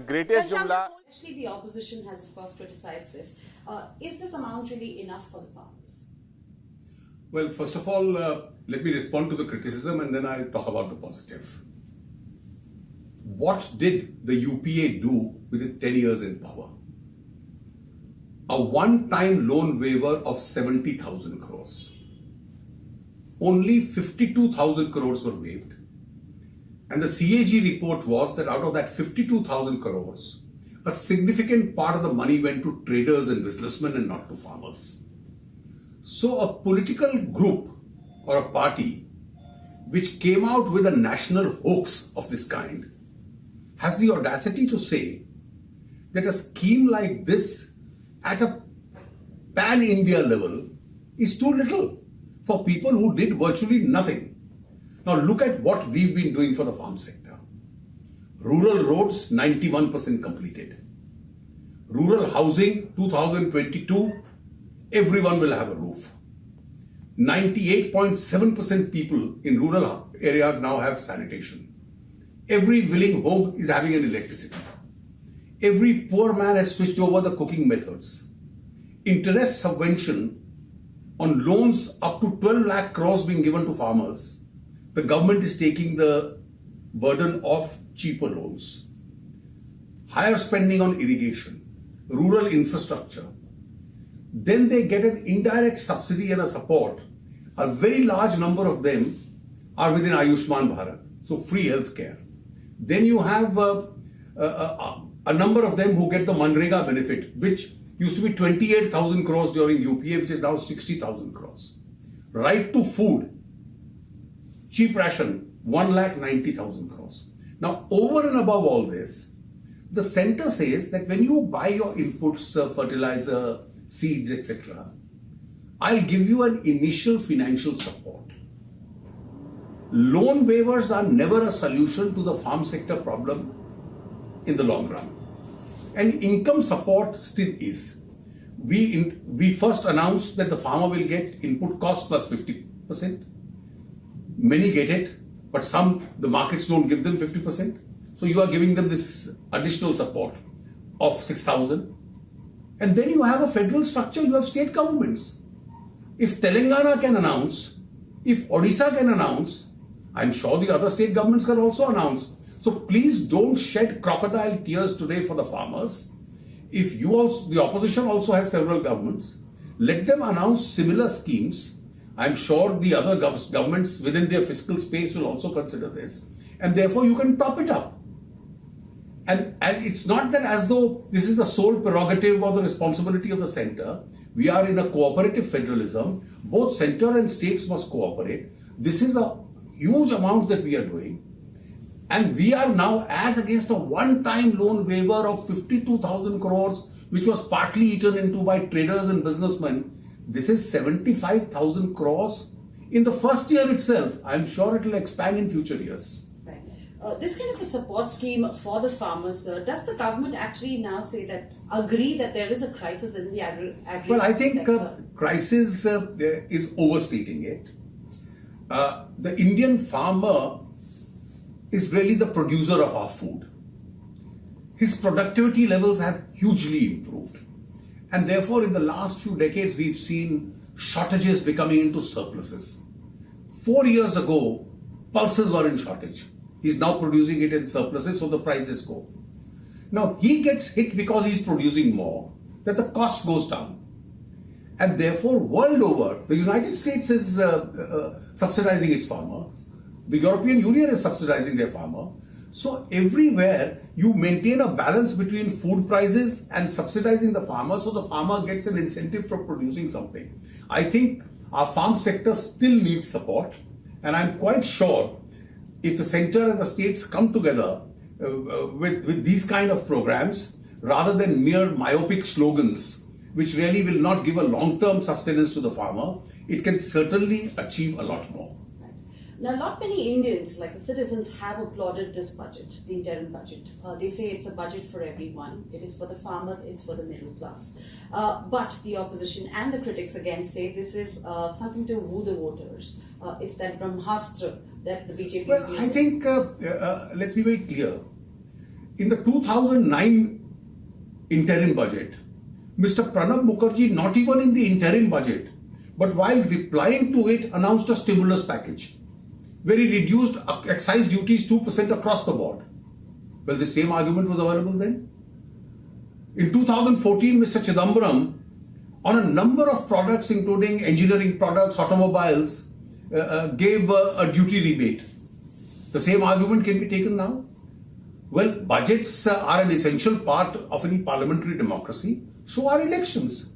greatest jumla. Actually, the opposition has, of course, criticized this. Is this amount really enough for the farmers? Well, first of all, let me respond to the criticism and then I'll talk about the positive. What did the UPA do within 10 years in power? A one-time loan waiver of 70,000 crores. Only 52,000 crores were waived. And the CAG report was that out of that 52,000 crores, a significant part of the money went to traders and businessmen and not to farmers. So a political group or a party which came out with a national hoax of this kind has the audacity to say that a scheme like this at a pan-India level is too little for people who did virtually nothing. Now look at what we've been doing for the farm sector. Rural roads, 91% completed. Rural housing, 2022, everyone will have a roof. 98.7% people in rural areas now have sanitation. Every willing home is having an electricity. Every poor man has switched over the cooking methods. Interest subvention on loans up to 12 lakh crores being given to farmers. The government is taking the burden of cheaper loans. Higher spending on irrigation, rural infrastructure. Then they get an indirect subsidy and a support. A very large number of them are within Ayushman Bharat, so free health care. Then you have a number of them who get the Manrega benefit, which used to be 28,000 crores during UPA, which is now 60,000 crores. Right to food, cheap ration, 1,90,000 crores. Now, over and above all this, the center says that when you buy your inputs, fertilizer, seeds, etc., I'll give you an initial financial support. Loan waivers are never a solution to the farm sector problem in the long run. And income support still is. We first announced that the farmer will get input cost plus 50%. Many get it, but some, the markets don't give them 50%. So you are giving them this additional support of 6,000. And then you have a federal structure, you have state governments. If Telangana can announce, if Odisha can announce, I'm sure the other state governments can also announce. So please don't shed crocodile tears today for the farmers. If you also, the opposition also has several governments, let them announce similar schemes. I'm sure the other governments within their fiscal space will also consider this. And therefore you can top it up. And it's not that as though this is the sole prerogative or the responsibility of the center. We are in a cooperative federalism. Both center and states must cooperate. This is a huge amount that we are doing. And we are now, as against a one-time loan waiver of 52,000 crores, which was partly eaten into by traders and businessmen, this is 75,000 crores in the first year itself. I'm sure it will expand in future years. Right. This kind of a support scheme for the farmers, does the government actually now say that, agree that there is a crisis in the agriculture? Well, I think crisis is overstating it. The Indian farmer is really the producer of our food. His productivity levels have hugely improved. And therefore, in the last few decades, we've seen shortages becoming into surpluses. 4 years ago, pulses were in shortage. He's now producing it in surpluses, so the prices go. Now, he gets hit because he's producing more, that the cost goes down. And therefore, world over, the United States is subsidizing its farmers. The European Union is subsidizing their farmer. So everywhere you maintain a balance between food prices and subsidizing the farmer, so the farmer gets an incentive for producing something. I think our farm sector still needs support, and I'm quite sure if the center and the states come together with these kind of programs, rather than mere myopic slogans, which really will not give a long-term sustenance to the farmer, it can certainly achieve a lot more. Now, not many Indians, like the citizens, have applauded this budget, the interim budget. They say it's a budget for everyone. It is for the farmers, it's for the middle class. But the opposition and the critics again say this is something to woo the voters. It's that Brahmastra that the BJP is using. I think, let's be very clear. in the 2009 interim budget, Mr. Pranab Mukherjee, not even in the interim budget, but while replying to it, announced a stimulus package where he reduced excise duties 2% across the board. Well, the same argument was available then. In 2014, Mr. Chidambaram, on a number of products, including engineering products, automobiles, gave a duty rebate. The same argument can be taken now. Well, budgets are an essential part of any parliamentary democracy. So are elections.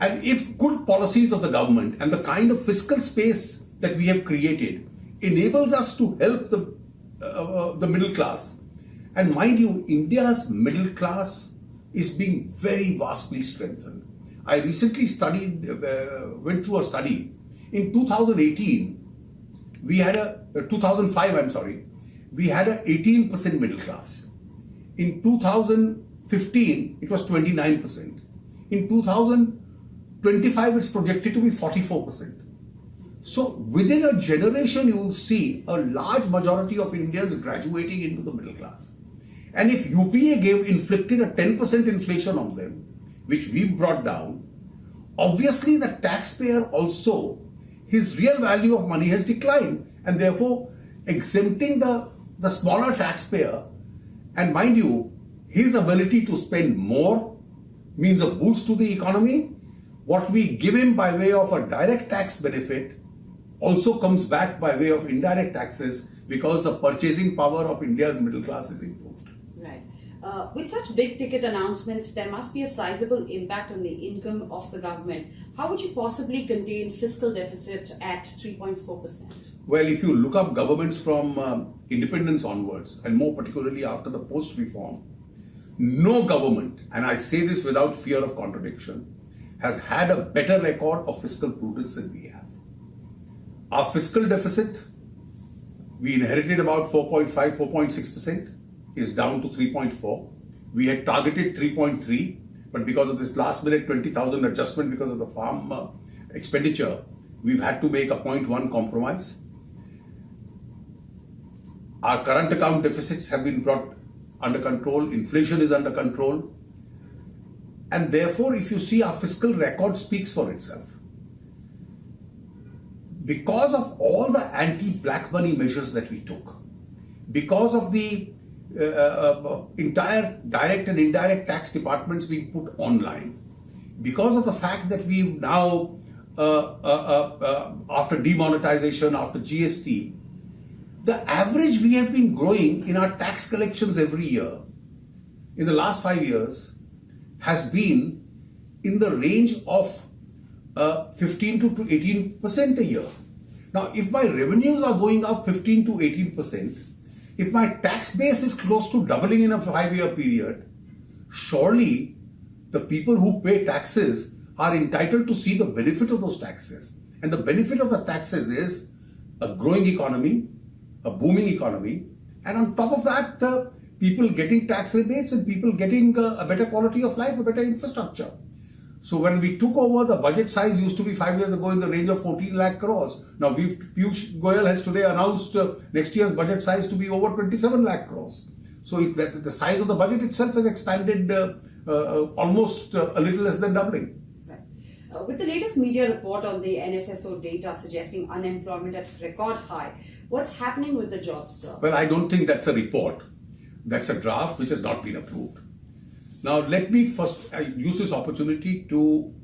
And if good policies of the government and the kind of fiscal space that we have created enables us to help the middle class, and mind you, India's middle class is being very vastly strengthened. I recently went through a study. In 2018, 2005, we had an 18% middle class. In 2015, it was 29%. In 2025, it's projected to be 44%. So within a generation, you will see a large majority of Indians graduating into the middle class. And if UPA inflicted a 10% inflation on them, which we've brought down, obviously the taxpayer also, his real value of money has declined, and therefore exempting the smaller taxpayer, and mind you, his ability to spend more means a boost to the economy. What we give him by way of a direct tax benefit also comes back by way of indirect taxes, because the purchasing power of India's middle class is improved. Right. With such big ticket announcements, there must be a sizable impact on the income of the government. How would you possibly contain fiscal deficit at 3.4%? Well, if you look up governments from independence onwards, and more particularly after the post-reform, no government, and I say this without fear of contradiction, has had a better record of fiscal prudence than we have. Our fiscal deficit, we inherited about 4.5, 4.6%, is down to 3.4. We had targeted 3.3, but because of this last minute 20,000 adjustment because of the farm expenditure, we've had to make a 0.1 compromise. Our current account deficits have been brought under control. Inflation is under control. And therefore, if you see, our fiscal record speaks for itself. Because of all the anti-black money measures that we took, because of the entire direct and indirect tax departments being put online, because of the fact that we've now, after demonetization, after GST, the average we have been growing in our tax collections every year in the last 5 years has been in the range of 15 to 18% a year. Now, if my revenues are going up 15 to 18%, if my tax base is close to doubling in a 5-year period, surely the people who pay taxes are entitled to see the benefit of those taxes. And the benefit of the taxes is a growing economy, a booming economy, and on top of that, people getting tax rebates and people getting a better quality of life, a better infrastructure. So when we took over, the budget size used to be 5 years ago in the range of 14 lakh crores. Now Piyush Goyal has today announced next year's budget size to be over 27 lakh crores. So the size of the budget itself has expanded almost a little less than doubling. Right. With the latest media report on the NSSO data suggesting unemployment at record high, what's happening with the jobs, sir? Well, I don't think that's a report. That's a draft which has not been approved. Now, let me first use this opportunity to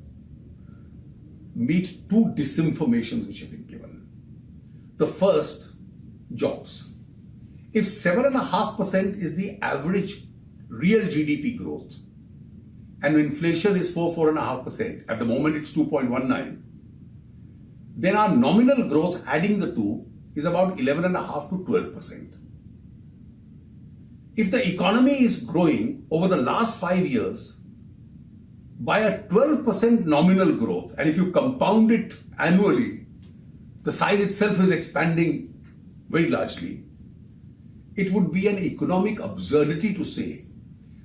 meet two disinformations which have been given. The first, jobs. If 7.5% is the average real GDP growth, and inflation is 4.5%, at the moment it's 2.19, then our nominal growth, adding the two, is about 11.5 to 12%. If the economy is growing over the last 5 years by a 12% nominal growth, and if you compound it annually, the size itself is expanding very largely, it would be an economic absurdity to say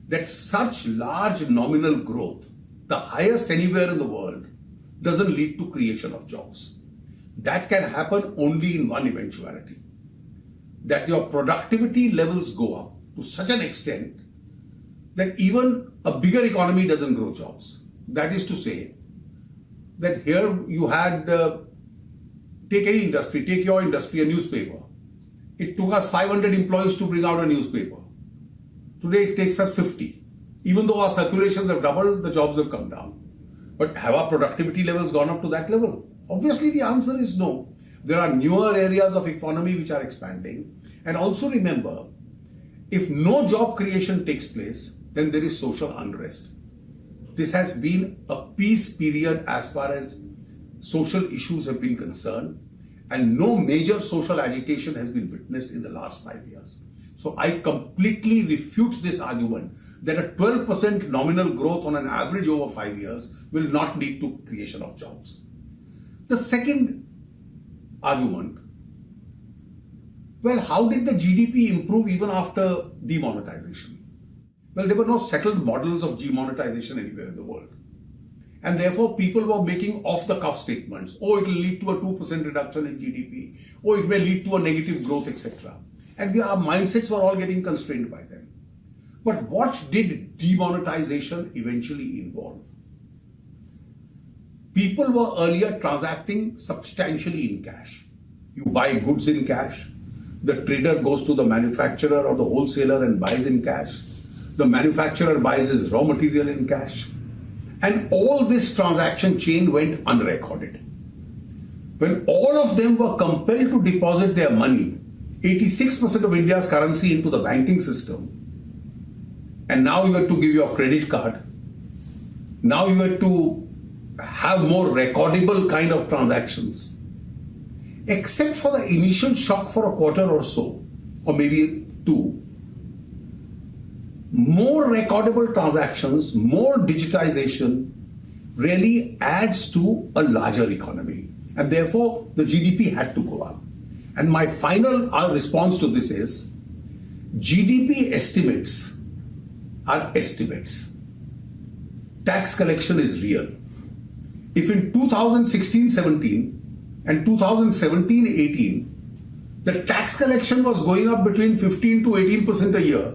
that such large nominal growth, the highest anywhere in the world, doesn't lead to creation of jobs. That can happen only in one eventuality, that your productivity levels go up to to such an extent that even a bigger economy doesn't grow jobs. That is to say, that here you had, take any industry, take your industry, a newspaper. It took us 500 employees to bring out a newspaper. Today it takes us 50. Even though our circulations have doubled, the jobs have come down. But have our productivity levels gone up to that level? Obviously the answer is no. There are newer areas of economy which are expanding. And also remember, if no job creation takes place, then there is social unrest. This has been a peace period as far as social issues have been concerned, and no major social agitation has been witnessed in the last 5 years. So I completely refute this argument that a 12% nominal growth on an average over 5 years will not lead to creation of jobs. The second argument, well, how did the GDP improve even after demonetization? Well, there were no settled models of demonetization anywhere in the world. And therefore, people were making off-the-cuff statements. Oh, it will lead to a 2% reduction in GDP. Oh, it may lead to a negative growth, etc. And our mindsets were all getting constrained by them. But what did demonetization eventually involve? People were earlier transacting substantially in cash. You buy goods in cash. The trader goes to the manufacturer or the wholesaler and buys in cash. The manufacturer buys his raw material in cash. And all this transaction chain went unrecorded. When all of them were compelled to deposit their money, 86% of India's currency into the banking system, and now you have to give your credit card, now you have to have more recordable kind of transactions. Except for the initial shock for a quarter or so, or maybe two, more recordable transactions, more digitization really adds to a larger economy. And therefore, the GDP had to go up. And my final response to this is, GDP estimates are estimates. Tax collection is real. If in 2016-17 and 2017-18, the tax collection was going up between 15 to 18% a year,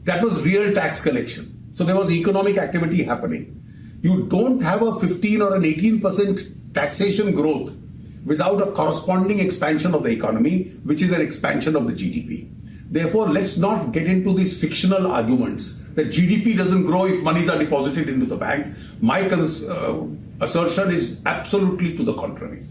that was real tax collection. So there was economic activity happening. You don't have a 15 or an 18% taxation growth without a corresponding expansion of the economy, which is an expansion of the GDP. Therefore, let's not get into these fictional arguments that GDP doesn't grow if monies are deposited into the banks. My assertion is absolutely to the contrary.